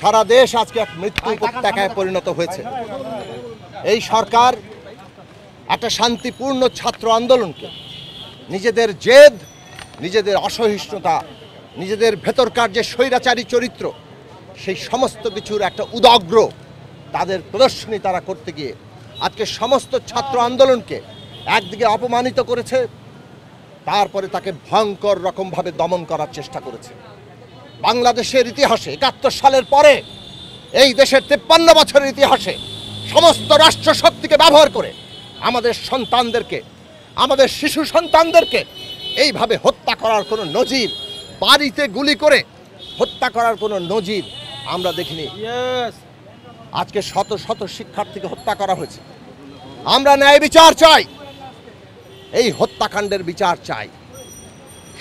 সারা দেশ আজকে এক মৃত্যু উপত্যকায় পরিণত হয়েছে। এই সরকার একটা শান্তিপূর্ণ ছাত্র আন্দোলনকে নিজেদের জেদ, নিজেদের অসহিষ্ণুতা, নিজেদের ভেতরকার যে স্বৈরাচারী চরিত্র, সেই সমস্ত কিছুর একটা উদগ্র তাদের প্রদর্শনী তারা করতে গিয়ে আজকে সমস্ত ছাত্র আন্দোলনকে একদিকে অপমানিত করেছে, তারপরে তাকে ভয়ঙ্কর রকমভাবে দমন করার চেষ্টা করেছে। বাংলাদেশের ইতিহাসে ৭১ সালের পরে এই দেশের ৫৩ বছরের ইতিহাসে সমস্ত রাষ্ট্র শক্তিকে ব্যবহার করে আমাদের সন্তানদেরকে, আমাদের শিশু সন্তানদেরকে এইভাবে হত্যা করার কোনো নজির, বাড়িতে গুলি করে হত্যা করার কোনো নজির আমরা দেখিনি। আজকে শত শত শিক্ষার্থীকে হত্যা করা হয়েছে। আমরা ন্যায় বিচার চাই, এই হত্যাকাণ্ডের বিচার চাই।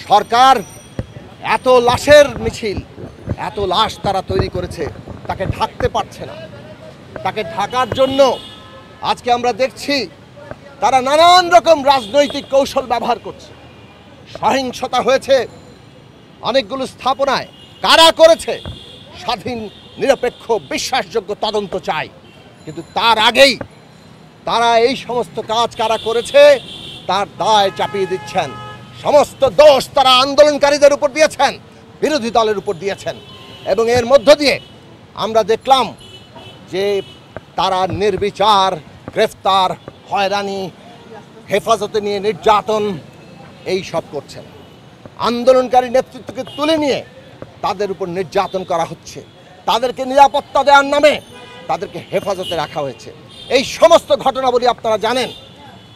সরকার এত লাশের মিছিল, এত লাশ তারা তৈরি করেছে, তাকে ঢাকতে পারছে না। তাকে ঢাকার জন্য আজকে আমরা দেখছি তারা নানান রকম রাজনৈতিক কৌশল ব্যবহার করছে। সহিংসতা হয়েছে অনেকগুলো স্থাপনায়, কারা করেছে স্বাধীন, নিরপেক্ষ, বিশ্বাসযোগ্য তদন্ত চাই। কিন্তু তার আগেই তারা এই সমস্ত কাজ কারা করেছে তার দায় চাপিয়ে দিচ্ছেন। সমস্ত দোষ তারা আন্দোলনকারীদের উপর দিয়েছেন, বিরোধী দলের উপর দিয়েছেন। এবং এর মধ্য দিয়ে আমরা দেখলাম যে তারা নির্বিচার গ্রেফতার, হয়রানি, হেফাজতে নিয়ে নির্যাতন এই সব করছেন। আন্দোলনকারী নেতৃত্বকে তুলে নিয়ে তাদের উপর নির্যাতন করা হচ্ছে, তাদেরকে নিরাপত্তা দেওয়ার নামে তাদেরকে হেফাজতে রাখা হয়েছে। এই সমস্ত ঘটনাবলী আপনারা জানেন।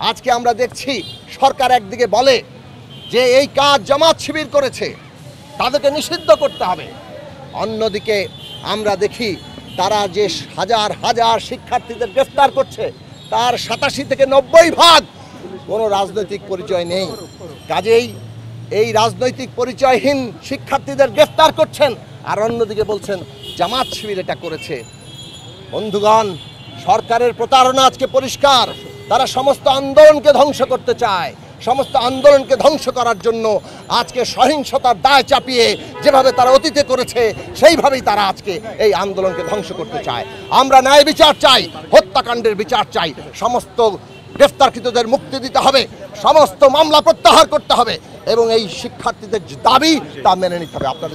আজকে আমরা দেখছি সরকার একদিকে বলে যে এই কাজ জামাত শিবির করেছে, তাদেরকে নিষিদ্ধ করতে হবে। অন্যদিকে আমরা দেখি তারা যে হাজার হাজার শিক্ষার্থীদের গ্রেফতার করছে, তার ৮৭ থেকে ৯০% কোনো রাজনৈতিক পরিচয় নেই। কাজেই এই রাজনৈতিক পরিচয়হীন শিক্ষার্থীদের গ্রেফতার করছেন, আর অন্যদিকে বলছেন জামাত শিবির এটা করেছে। বন্ধুগণ, সরকারের প্রতারণা আজকে পরিষ্কার। তারা সমস্ত আন্দোলনকে ধ্বংস করতে চায়। সমস্ত আন্দোলনকে ধ্বংস করার জন্য আজকে সহিংসতার দায় চাপিয়ে যেভাবে তারা অতীতে করেছে সেইভাবেই তারা আজকে এই আন্দোলনকে ধ্বংস করতে চায়। আমরা ন্যায় বিচার চাই, হত্যাকাণ্ডের বিচার চাই। সমস্ত গ্রেফতারকৃতদের মুক্তি দিতে হবে, সমস্ত মামলা প্রত্যাহার করতে হবে এবং এই শিক্ষার্থীদের দাবি তা মেনে নিতে হবে। আপনাদের